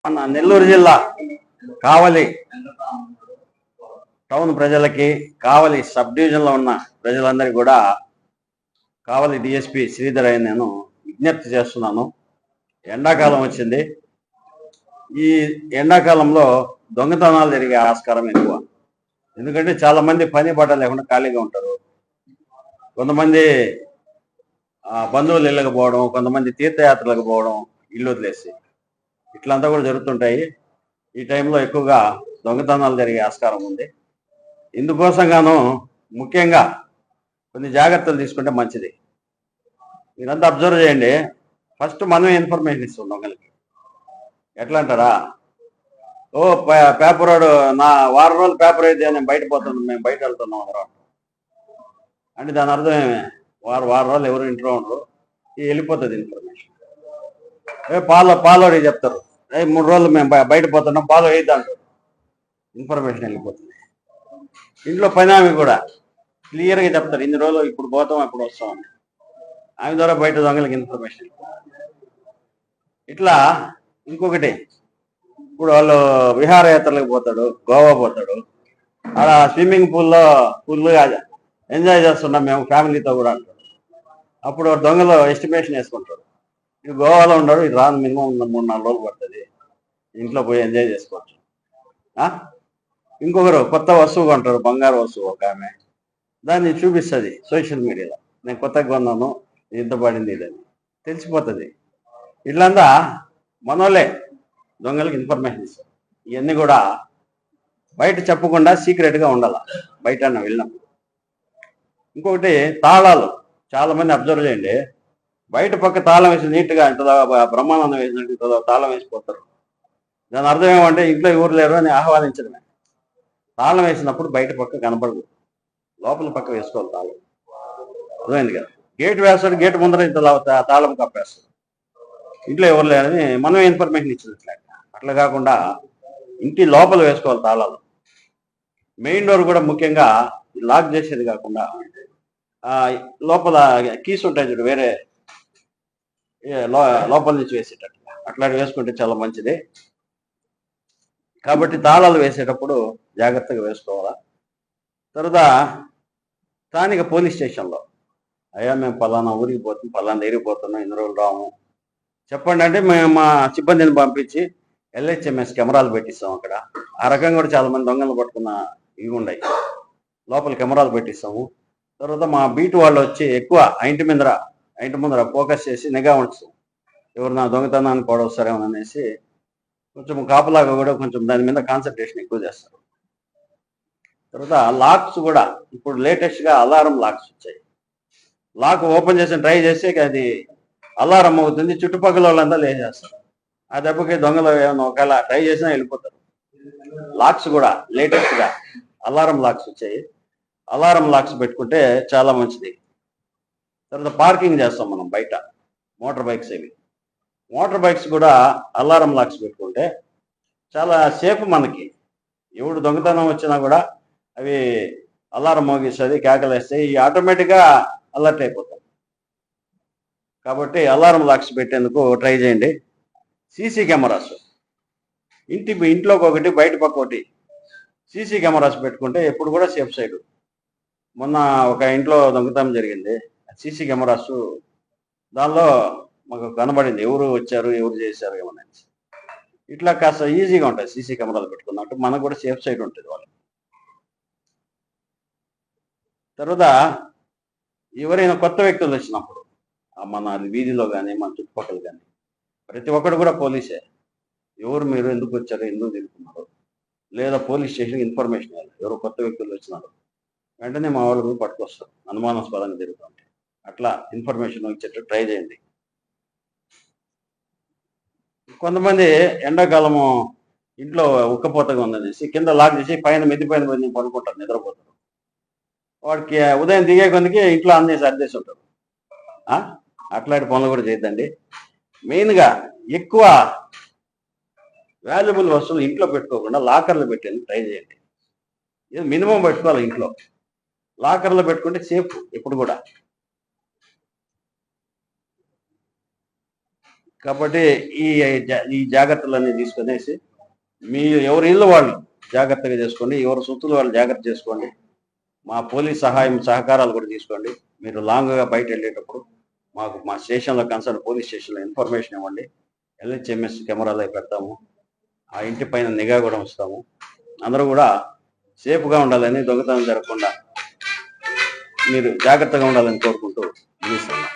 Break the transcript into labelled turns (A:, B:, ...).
A: మన నెల్లూరు జిల్లా కావలి టౌన్ ప్రజలకి, కావలి సబ్ డివిజన్లో ఉన్న ప్రజలందరికీ కూడా కావలి డిఎస్పి శ్రీధర్ అని నేను విజ్ఞప్తి చేస్తున్నాను. ఎండాకాలం వచ్చింది. ఈ ఎండాకాలంలో దొంగతనాలు జరిగే ఆస్కారం ఎక్కువ. ఎందుకంటే చాలా మంది పని పాట లేకుండా ఖాళీగా ఉంటారు. కొంతమంది బంధువులు ఇళ్ళకి పోవడం, కొంతమంది తీర్థయాత్రలకు పోవడం, ఇల్లు వదిలేసి ఇట్లంతా కూడా జరుగుతుంటాయి. ఈ టైంలో ఎక్కువగా దొంగతనాలు జరిగే ఆస్కారం ఉంది. ఇందుకోసంగాను ముఖ్యంగా కొన్ని జాగ్రత్తలు తీసుకుంటే మంచిది. మీరంతా అబ్జర్వ్ చేయండి. ఫస్ట్ మనమే ఇన్ఫర్మేషన్ ఇస్తాం దొంగలకి. ఎట్లా అంటారా, ఓ పేపర్ వాడు నా వారం రోజులు పేపర్ అయితే నేను బయట పోతున్నాను, మేము బయట వెళ్తున్నాం అందరం అంటే దాని అర్థం ఏమే, వారం రోజులు ఎవరు ఇంట్లో ఉండరు, వెళ్ళిపోతుంది ఇన్ఫర్మేషన్. పాలోడి చెప్తారు, 3 రోజులు మేము బయట పోతున్నాం, పాలు వేద్దాం అంటారు, ఇన్ఫర్మేషన్ వెళ్ళిపోతుంది. ఇంట్లో పని ఆమె కూడా క్లియర్గా చెప్తారు, ఇన్ని రోజులు ఇప్పుడు పోతాం అప్పుడు వస్తాం అని. ఆమె ద్వారా బయట దొంగలకి ఇన్ఫర్మేషన్. ఇట్లా ఇంకొకటి, ఇప్పుడు వాళ్ళు విహారయాత్రలకు పోతాడు, గోవా పోతాడు, అలా స్విమ్మింగ్ పూల్లో ఫుల్గా ఎంజాయ్ చేస్తున్నాం మేము ఫ్యామిలీతో కూడా అంటారు. అప్పుడు దొంగలు ఎస్టిమేషన్ వేసుకుంటారు, ఇది గోవాలో ఉండడు, ఇది రాను మినిమం 3-4 రోజులు పడుతుంది, ఇంట్లో పోయి ఎంజాయ్ చేసుకోవచ్చు. ఇంకొకరు కొత్త వస్తువు కొంటారు, బంగారు వస్తువు, ఒక ఆమె దాన్ని చూపిస్తుంది సోషల్ మీడియాలో, నేను కొత్తగా కొన్నాను, ఇంత పడింది, ఇదని తెలిసిపోతుంది. ఇట్లంతా మనోళ్ళే దొంగలకి ఇన్ఫర్మేషన్ ఇస్తారు. ఇవన్నీ కూడా బయట చెప్పకుండా సీక్రెట్గా ఉండాల బయట వెళ్ళినప్పుడు. ఇంకొకటి తాళాలు, చాలా మంది అబ్జర్వ్ చేయండి, బయట పక్క తాళం వేసి నీట్గా ఇంత బ్రహ్మానందం వేసినట్టు తాళం వేసిపోతారు. దాని అర్థం ఏమంటే ఇంట్లో ఎవరు లేరు అని ఆహ్వానించడమే. తాళం వేసినప్పుడు బయట పక్క కనపడదు, లోపల పక్క వేసుకోవాలి తాళం. అర్థమైంది కదా. గేట్ వేస్తాడు, గేట్ ముందర ఇంత తాళం కప్పేస్తాడు, ఇంట్లో ఎవరు లేరని మనమే ఇన్ఫర్మేషన్ ఇచ్చినట్లే. అట్లా కాకుండా ఇంటి లోపల వేసుకోవాలి తాళాలు. మెయిన్ డోర్ కూడా ముఖ్యంగా లాక్ చేసేది కాకుండా లోపల కీస్ ఉంటాయి చూడు, వేరే లోపల నుంచి వేసేటట్టు అట్లాంటి వేసుకుంటే చాలా మంచిది. కాబట్టి తాళాలు వేసేటప్పుడు జాగ్రత్తగా వేసుకోవాలా. తర్వాత స్థానిక పోలీస్ స్టేషన్లో, అయ్యా మేము పలానా ఊరికి పోతున్నాం, పలానా దగ్గరికి పోతున్నాం, ఇన్ని రోజులు రాము చెప్పండి అంటే మేము మా సిబ్బందిని పంపించి LHMS కెమెరాలు పెట్టిస్తాం అక్కడ. ఆ రకంగా కూడా చాలా మంది దొంగలు పట్టుకున్న ఇవి ఉన్నాయి, లోపల కెమెరాలు పెట్టిస్తాము. తర్వాత మా బీట్ వాళ్ళు వచ్చి ఎక్కువ ఇంటి ముందర ఫోకస్ చేసి నిఘా ఉంచుతాం, ఎవరు నా దొంగతనాన్ని పోడొస్తారేమో అనేసి కొంచెం కాపలాగా కూడా కొంచెం దాని మీద కాన్సన్ట్రేషన్ ఎక్కువ చేస్తారు. తర్వాత లాక్స్ కూడా ఇప్పుడు లేటెస్ట్గా అలారం లాక్స్ వచ్చాయి. లాక్ ఓపెన్ చేసి ట్రై చేస్తే అది అలారం అవుతుంది, చుట్టుపక్కల వాళ్ళంతా లేచేస్తారు. ఆ దెబ్బకి దొంగలు ఏమైనా ఒకవేళ ట్రై చేసినా వెళ్ళిపోతారు. లాక్స్ కూడా లేటెస్ట్గా అలారం లాక్స్ వచ్చాయి, అలారం లాక్స్ పెట్టుకుంటే చాలా మంచిది. తర్వాత పార్కింగ్ చేస్తాం మనం బయట, మోటార్ బైక్స్ మోటార్ బైక్స్ కూడా అలారం లాక్స్ పెట్టుకుంటే చాలా సేఫ్. మనకి ఎవడు దొంగతనం వచ్చినా కూడా అవి అలారం మోగిస్తుంది, కేకలేస్తాయి, ఆటోమేటిక్గా అలర్ట్ అయిపోతాం. కాబట్టి అలారం లాక్స్ పెట్టేందుకు ట్రై చేయండి. సీసీ కెమెరాస్ ఇంట్లోకి ఒకటి, బయట పక్క ఒకటి సీసీ కెమెరాస్ పెట్టుకుంటే ఎప్పుడు కూడా సేఫ్ సైడ్. మొన్న ఒక ఇంట్లో దొంగతనం జరిగింది, సీసీ కెమెరాస్ దానిలో మాకు కనబడింది ఎవరు వచ్చారు, ఎవరు చేశారు ఏమన్నా. ఇట్లా కాస్త ఈజీగా ఉంటాయి సీసీ కెమెరాలు పెట్టుకున్నట్టు, మనకు కూడా సేఫ్ సైడ్ ఉంటుంది వాళ్ళు. తర్వాత ఎవరైనా కొత్త వ్యక్తులు వచ్చినప్పుడు మన వీధిలో కానీ మన చుట్టుపక్కల కానీ ప్రతి ఒక్కరు కూడా పోలీసే. ఎవరు మీరు, ఎందుకు వచ్చారు, ఎందుకు తిరుగుతున్నారు, లేదా పోలీస్ స్టేషన్కి ఇన్ఫర్మేషన్ ఇవ్వాలి. ఎవరు కొత్త వ్యక్తులు వచ్చినారు వెంటనే మా వాళ్ళు పట్టుకొస్తారు అనుమానాస్పదంగా జరుగుతుంటే. అట్లా ఇన్ఫర్మేషన్ ఇచ్చేటట్టు ట్రై చేయండి. కొంతమంది ఎండాకాలము ఇంట్లో ఉక్కపోతగా ఉందనేసి కింద లాక్ చేసి పైన మెదిపైన పోయి పడుకుంటారు, నిద్రపోతారు. వాడికి ఉదయం దిగే కొద్దికి ఇంట్లో అన్నీ సర్దేసి ఉంటారు. అట్లాంటి పనులు కూడా చేయొద్దండి. మెయిన్గా ఎక్కువ వాల్యుబుల్ వస్తువులు ఇంట్లో పెట్టుకోకుండా లాకర్లు పెట్టేందుకు ట్రై చేయండి. ఇది మినిమం పెట్టుకోవాలి ఇంట్లో. లాకర్లో పెట్టుకుంటే సేఫ్ ఎప్పుడు కూడా. కాబట్టి ఈ ఈ జాగ్రత్తలన్నీ తీసుకునేసి మీ ఎవరి ఇళ్ళు వాళ్ళు జాగ్రత్తగా చేసుకోండి, ఎవరి సొత్తులు వాళ్ళు జాగ్రత్త చేసుకోండి. మా పోలీస్ సహకారాలు కూడా తీసుకోండి. మీరు లాంగ్గా బయట వెళ్ళేటప్పుడు మాకు మా స్టేషన్లో కన్సర్న్ పోలీస్ స్టేషన్లో ఇన్ఫర్మేషన్ ఇవ్వండి. LHMS కెమెరాలో పెడతాము. ఆ ఇంటి పైన నిఘా కూడా ఉంచుతాము. అందరూ కూడా సేఫ్గా ఉండాలని, దొంగతనం జరగకుండా మీరు జాగ్రత్తగా ఉండాలని కోరుకుంటూ ముగిస్తున్నాం.